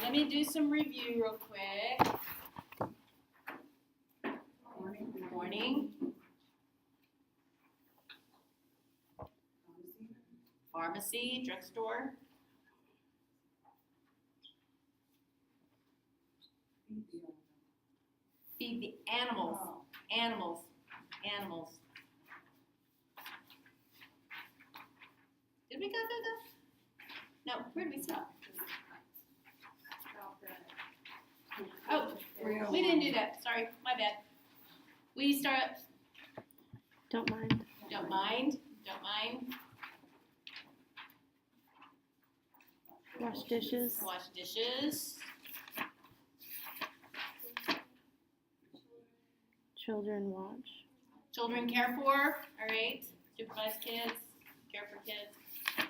Let me do some review real quick. Good morning. Pharmacy, drugstore. Feed the animals. Animals. Animals. Did we go through this? No, where did we stop? Oh, we didn't do that. Sorry, my bad. We start. Don't mind. Don't mind. Don't mind. Wash dishes. Wash dishes. Children watch. Children care for. All right. Supervise kids. Care for kids.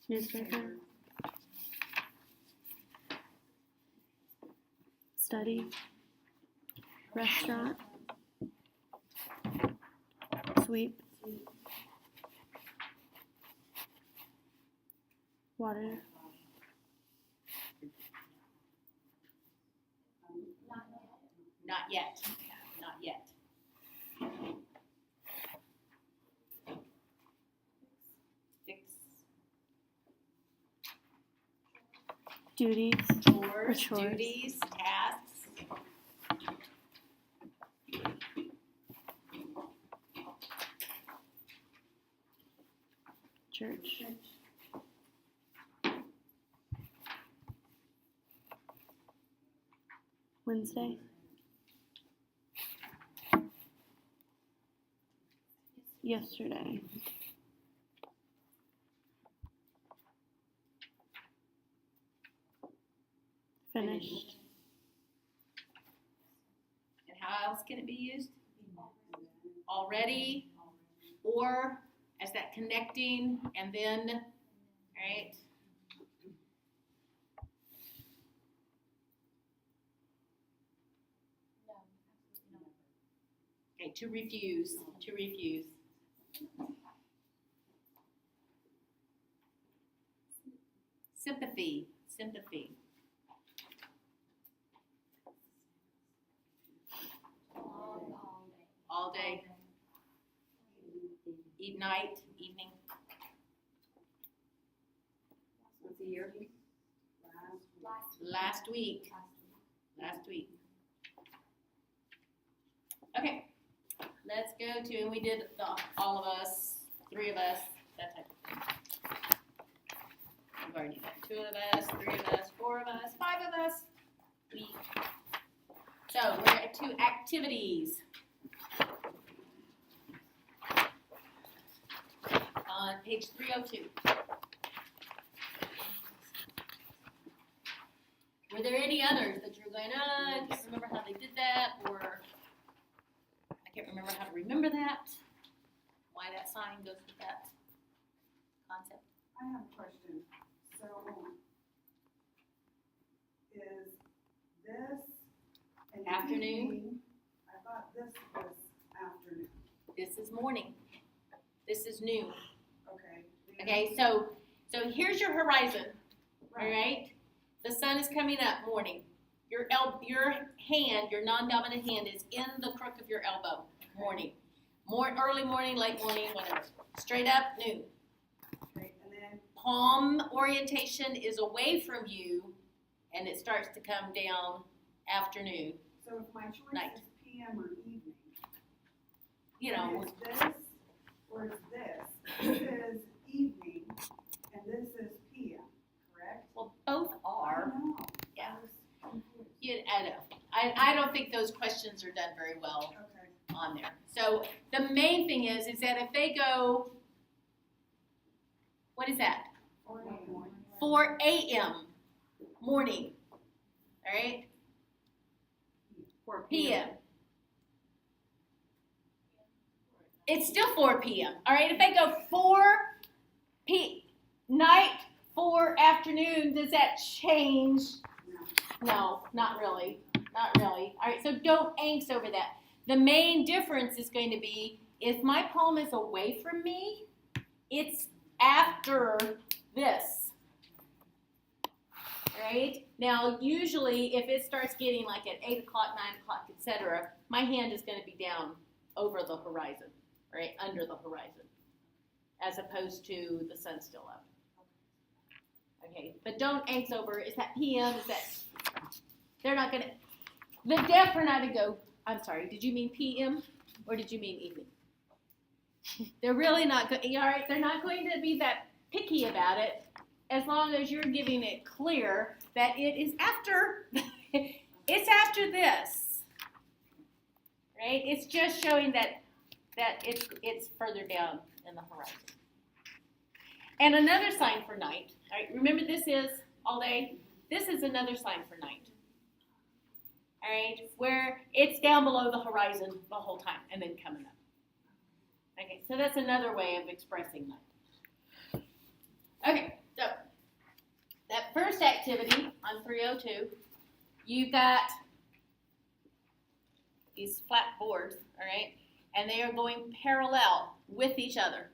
Newspaper. Study. Restaurant. Sweep. Water. Not yet. Not yet. Fix. Duties. Chores. Chores. Duties. Tasks. Church. Wednesday. Yesterday. Finished. And how else can it be used? Already, or as that connecting, and then, right? Okay, to refuse, to refuse. Sympathy, sympathy. All day. Night, evening. What's the year? Last week. Last week. Okay. Let's go to, and we did all of us, 3 of us, that type of thing. We've already done 2 of us, 3 of us, 4 of us, 5 of us. So we're to activities. On page 302. Were there any others that you're going, I can't remember how they did that, or I can't remember how to remember that, why that sign goes with that concept? I have a question. So, is this an Afternoon? evening? I thought this was afternoon. This is morning. This is noon. Okay. Okay, so here's your horizon, all right? The sun is coming up, morning. Your hand, your non-dominant hand is in the crook of your elbow, morning. Early morning, late morning, whatever. Straight up, noon. Okay, and then, Palm orientation is away from you, and it starts to come down afternoon. so if my choice Night. is PM or evening, You know, is this or is this? This is evening and this is PM, correct? well, both are. I know. Yeah. I was confused. I know. I don't think those questions are done very well Okay. on there. So the main thing is that if they go, what is that? 4 a.m. 4 a.m. morning, all right? 4 p.m. It's still 4 p.m. All right, if they go 4 night, 4 afternoon, does that change? No, not really. Not really. All right, so don't angst over that. The main difference is going to be if my palm is away from me, it's after this. All right? Now, usually, if it starts getting like at 8 o'clock, 9 o'clock, etc., my hand is going to be down over the horizon, right, under the horizon, as opposed to the sun still up. Okay, but don't angst over, is that PM, is that, they're not going to, the deaf are not going to go, I'm sorry, did you mean PM or did you mean evening? They're really not going, all right, they're not going to be that picky about it as long as you're giving it clear that it is after, it's after this, right? It's just showing that it's further down in the horizon. And another sign for night, all right, remember this is all day, this is another sign for night. All right, where it's down below the horizon the whole time and then coming up. Okay, so that's another way of expressing night. Okay, so that first activity on 302, you've got these flat boards, all right, and they are going parallel with each other.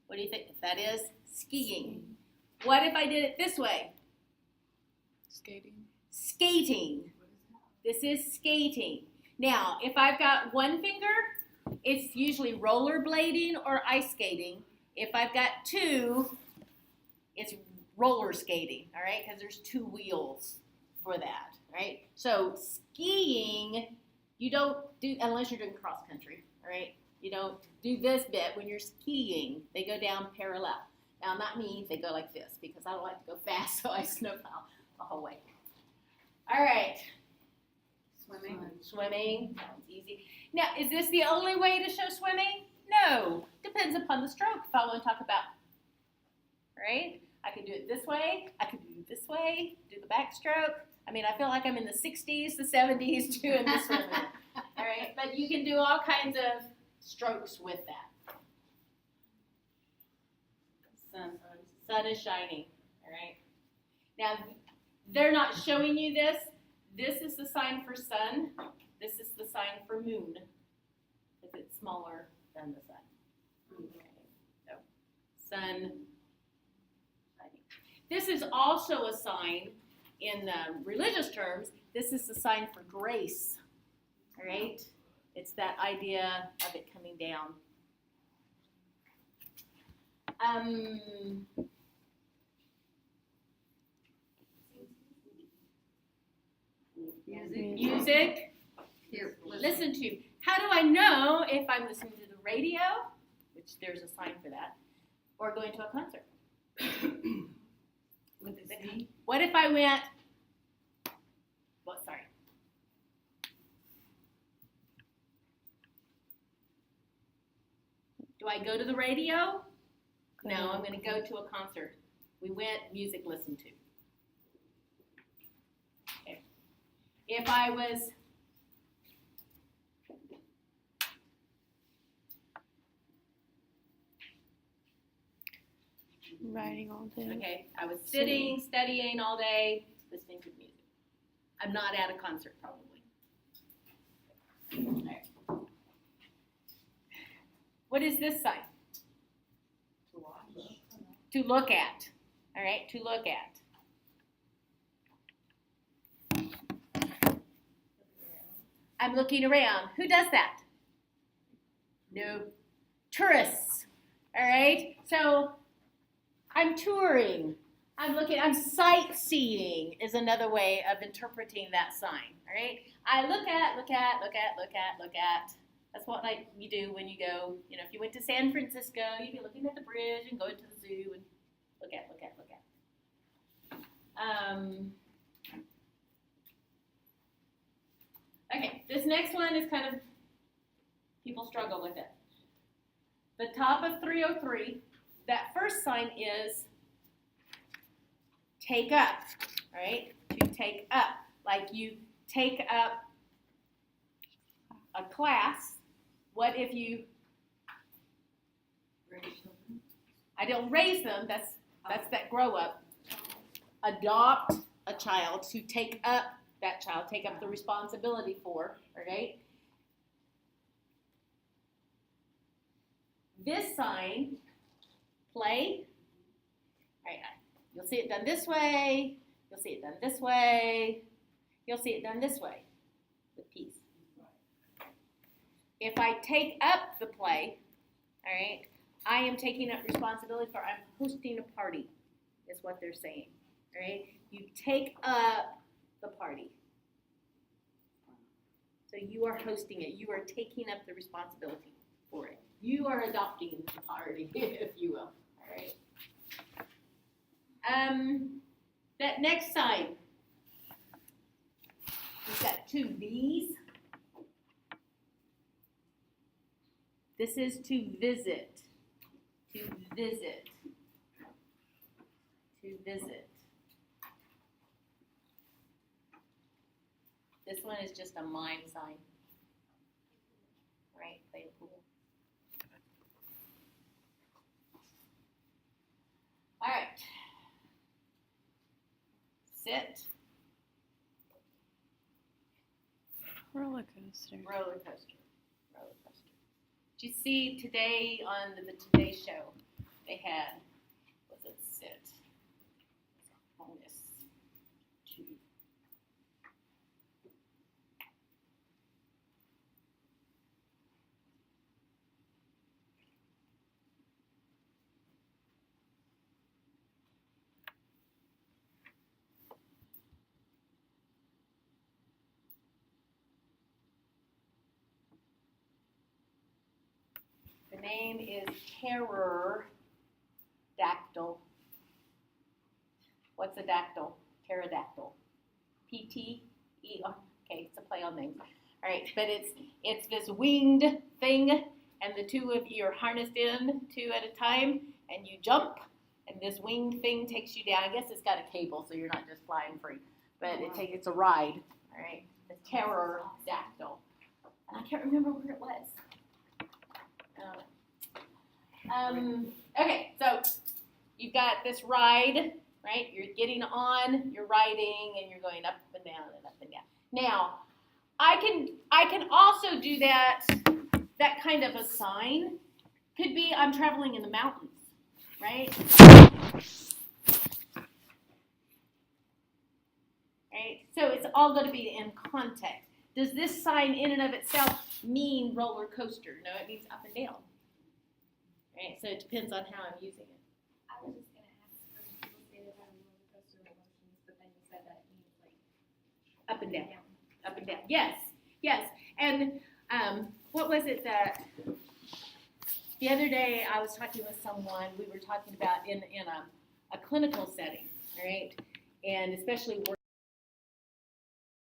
What do you think that is? Skiing. What if I did it this way? Skating. Skating. This is skating. Now, if I've got one finger, it's usually rollerblading or ice skating. If I've got two, it's roller skating, all right? Because there's two wheels for that, right? So skiing, you don't do, unless you're doing cross country, all right? You don't do this bit when you're skiing. They go down parallel. Now, not me, they go like this because I don't like to go fast, so I snowplow the whole way. All right. Swimming, sounds easy. Now, is this the only way to show swimming? No, depends upon the stroke if I want to talk about, right? I can do it this way, I can do it this way, do the backstroke. I mean, I feel like I'm in the 60s, the 70s doing the swimming, all right? But you can do all kinds of strokes with that. Sun is shining, all right? Now, they're not showing you this. This is the sign for sun. This is the sign for moon, because it's smaller than the sun. Okay. So, sun shining. This is also a sign in religious terms. This is the sign for grace. All right? It's that idea of it coming down. Music. Here, Listen to. How do I know if I'm listening to the radio, which there's a sign for that, or going to a concert? What if I went, sorry. Do I go to the radio? No, I'm going to go to a concert. We went, music listened to. Okay. If I was Writing all day. okay, I was sitting, studying all day, listening to music. I'm not at a concert, probably. All right. What is this sign? To watch. To look at. All right, to look at. I'm looking around. Who does that? No. Tourists. All right, so I'm touring. I'm sightseeing is another way of interpreting that sign. All right, I look at. That's what you do when you go. You know, if you went to San Francisco, you'd be looking at the bridge and going to the zoo and look at. Okay, this next one is kind of, people struggle with it. The top of 303, that first sign is take up, all right? To take up, like you take up a class. What if you, I don't raise them, that's that grow up. Adopt a child, to take up that child, take up the responsibility for, right? This sign, play, all right, you'll see it done this way, You'll see it done this way. You'll see it done this way with peace. If I take up the play, all right, I am taking up responsibility for I'm hosting a party, is what they're saying. All right? You take up the party. So you are hosting it. You are taking up the responsibility for it. You are adopting the party, if you will. All right? That next sign. We've got two V's. This is to visit. To visit. To visit. This one is just a mime sign. Right? Play pool. All right. Sit. Roller coaster. Roller coaster. Roller coaster. Did you see today on the Today Show, they had, was it sit? Bonus. Two. The name is Pterodactyl. What's a dactyl? Pterodactyl. P-T-E-R. Okay, it's a play on names. All right, but it's this winged thing, and the two of you are harnessed in two at a time, and you jump, and this winged thing takes you down. I guess it's got a cable, so you're not just flying free, but it's a ride. All right, the pterodactyl. And I can't remember where it was. Okay, so you've got this ride, right? You're getting on, you're riding, and you're going up and down and up and down. Now, I can also do that kind of a sign. Could be I'm traveling in the mountains, right? Right? So it's all going to be in context. Does this sign in and of itself mean roller coaster? No, it means up and down. Right? So it depends on how I'm using it. I was just gonna ask when people say they're having roller coaster emotions, but then you said that it means like Up and down. Up and down. Yes. Yes. And what was it that the other day I was talking with someone, we were talking about in a clinical setting, right? And especially working